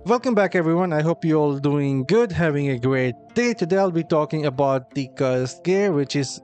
Welcome back everyone, I hope you're all doing good, having a great day. Today I'll be talking about the cursed gear, which is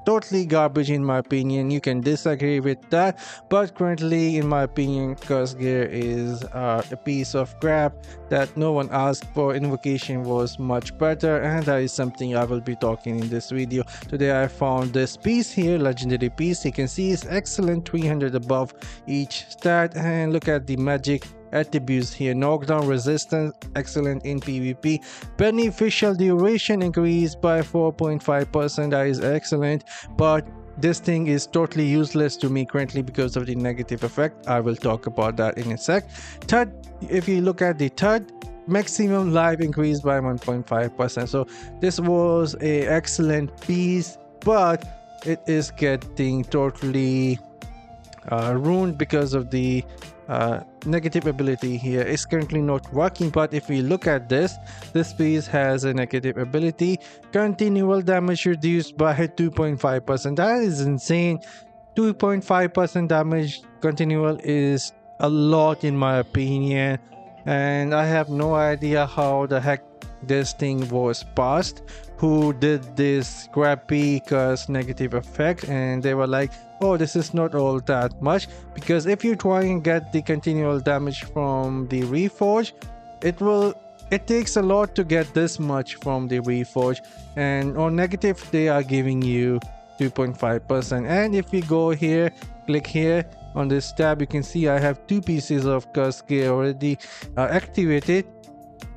totally garbage in my opinion. You can disagree with that, but currently in my opinion cursed gear is a piece of crap that no one asked for. Invocation was much better, and that is something I will be talking in this video. Today I found this piece here, legendary piece. You can see it's excellent, 300 above each stat, and look at the magic attributes here. Knockdown resistance, excellent in PvP. Beneficial duration increased by 4.5%, that is excellent, but this thing is totally useless to me currently because of the negative effect. I will talk about that in a sec. Third, if you look at the third, maximum life increased by 1.5%. so this was a excellent piece, but it is getting totally ruined because of the negative ability here. Is currently not working. But if we look at this piece has a negative ability, continual damage reduced by 2.5%. that is insane. 2.5% damage continual is a lot in my opinion, and I have no idea how the heck this thing was passed, who did this crappy curse negative effect, and they were like, oh, this is not all that much. Because if you try and get the continual damage from the reforge, it takes a lot to get this much from the reforge, and on negative they are giving you 2.5%. and if we go here, click here on this tab, you can see I have two pieces of curse gear already activated.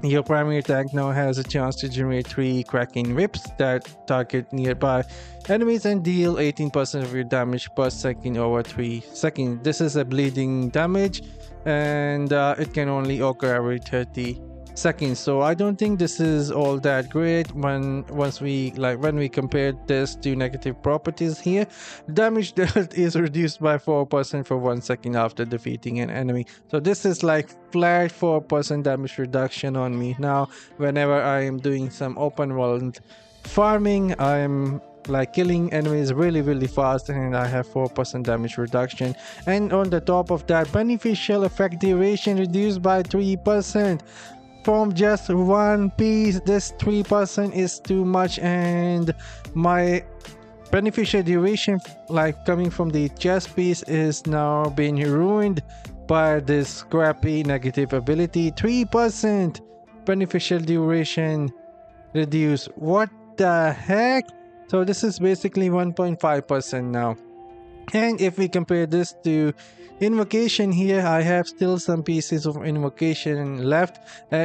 Your primary attack now has a chance to generate 3 cracking whips that target nearby enemies and deal 18% of your damage per second over 3 seconds. This is a bleeding damage, and it can only occur every 30 seconds. So I don't think this is all that great when we compare this to negative properties here. Damage dealt is reduced by 4% for 1 second after defeating an enemy. So this is like flat 4% damage reduction on me. Now whenever I am doing some open world farming, I'm like killing enemies really fast, and I have 4% damage reduction. And on the top of that, beneficial effect duration reduced by 3%. From just one piece, this 3% is too much, and my beneficial duration like coming from the chest piece is now being ruined by this crappy negative ability. 3% beneficial duration reduce, what the heck? So this is basically 1.5% now. And if we compare this to invocation here, I have still some pieces of invocation left.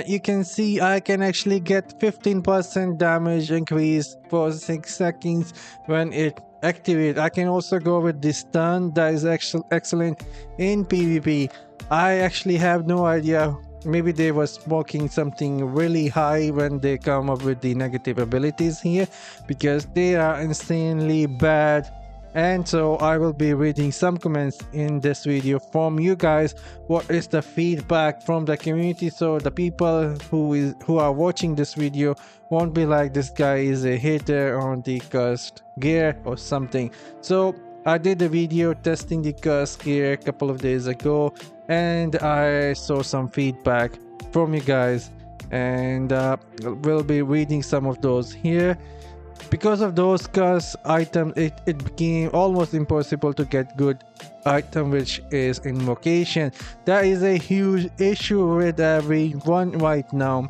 You can see I can actually get 15% damage increase for 6 seconds when it activates. I can also go with the stun, that is excellent in PvP. I actually have no idea, maybe they were smoking something really high when they come up with the negative abilities here, because they are insanely bad. And so I will be reading some comments in this video from you guys. What is the feedback from the community, so the people who are watching this video won't be like, this guy is a hater on the cursed gear or something. So I did a video testing the cursed gear a couple of days ago, and I saw some feedback from you guys, and we'll be reading some of those here. Because of those cursed items, it became almost impossible to get good item, which is invocation. That is a huge issue with everyone right now.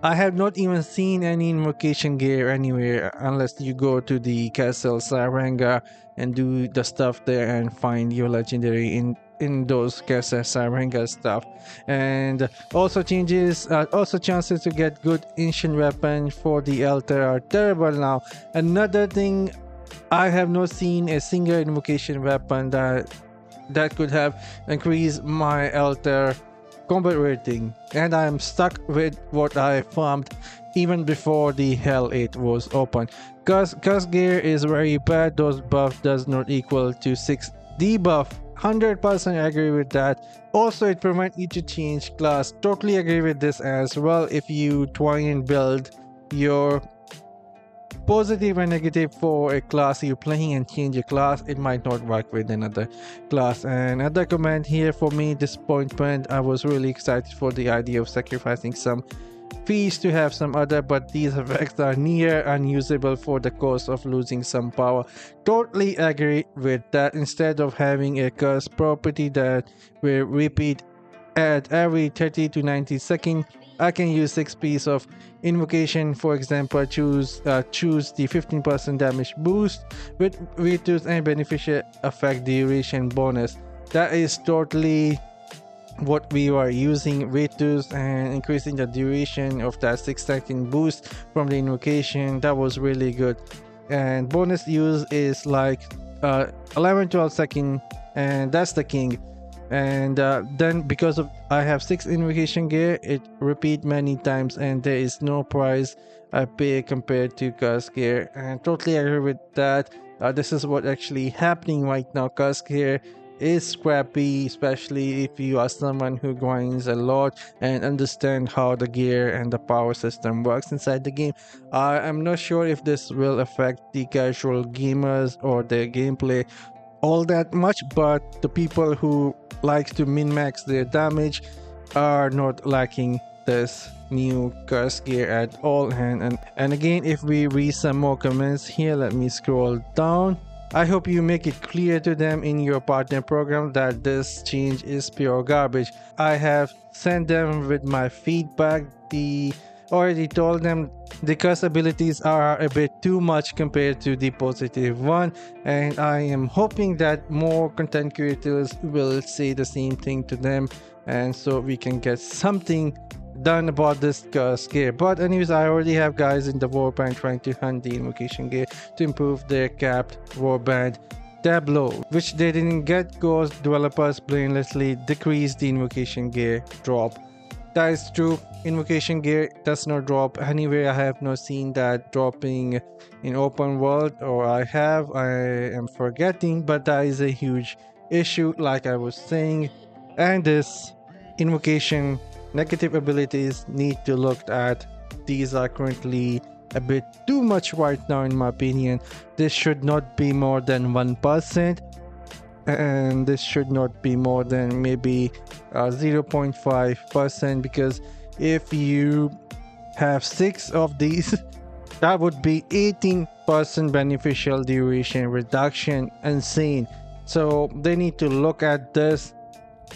I have not even seen any invocation gear anywhere unless you go to the castle Saranga and do the stuff there and find your legendary in those castle Saranga stuff. And also chances to get good ancient weapon for the altar are terrible now. Another thing, I have not seen a single invocation weapon that could have increased my altar combat rating, and I am stuck with what I farmed even before the Hell 8 was open. Curse gear is very bad. Those buff does not equal to 6 debuff. 100% agree with that. Also, it prevents you to change class. Totally agree with this as well. If you try and build your positive and negative for a class you're playing and change a class, it might not work with another class. And another comment here for me, disappointment. I was really excited for the idea of sacrificing some fees to have some other, but these effects are near unusable for the cost of losing some power. Totally agree with that. Instead of having a curse property that will repeat at every 30 to 90 seconds, I can use 6 pieces of invocation. For example, choose the 15% damage boost with Ritus and beneficial effect duration bonus. That is totally what we were using, Ritus, and increasing the duration of that 6-second boost from the invocation. That was really good. And bonus use is like 11-12 seconds, and that's the king. And then because of I have 6 invocation gear, it repeat many times, and there is no price I pay compared to curse gear. And totally agree with that. This is what actually happening right now. Curse gear is scrappy, especially if you are someone who grinds a lot and understand how the gear and the power system works inside the game. I'm not sure if this will affect the casual gamers or their gameplay all that much, but the people who likes to min-max their damage are not lacking this new curse gear at all. And again, if we read some more comments here, let me scroll down. I hope you make it clear to them in your partner program that this change is pure garbage. I have sent them with my feedback. Already told them the curse abilities are a bit too much compared to the positive one, and I am hoping that more content creators will say the same thing to them, and so we can get something done about this curse gear. But anyways, I already have guys in the warband trying to hunt the invocation gear to improve their capped warband Diablo, which they didn't get because developers blamelessly decreased the invocation gear drop. That is true. Invocation gear does not drop anywhere. I have not seen that dropping in open world, or I am forgetting, but that is a huge issue like I was saying. And this invocation negative abilities need to look at. These are currently a bit too much right now in my opinion. This should not be more than 1%. And this should not be more than maybe 0.5%, because if you have 6 of these, that would be 18% beneficial duration reduction. Insane. So they need to look at this.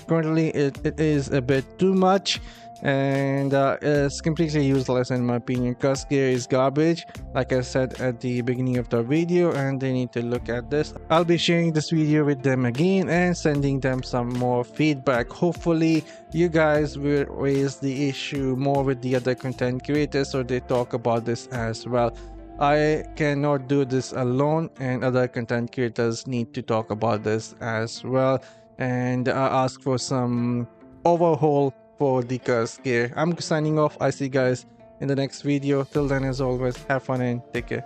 Currently it is a bit too much, and it's completely useless in my opinion. Curse gear is garbage, like I said at the beginning of the video, and they need to look at this. I'll be sharing this video with them again and sending them some more feedback. Hopefully you guys will raise the issue more with the other content creators so they talk about this as well. I cannot do this alone, and other content creators need to talk about this as well, and ask for some overhaul for the curse gear. I'm signing off. I see you guys in the next video. Till then, as always, have fun and take care.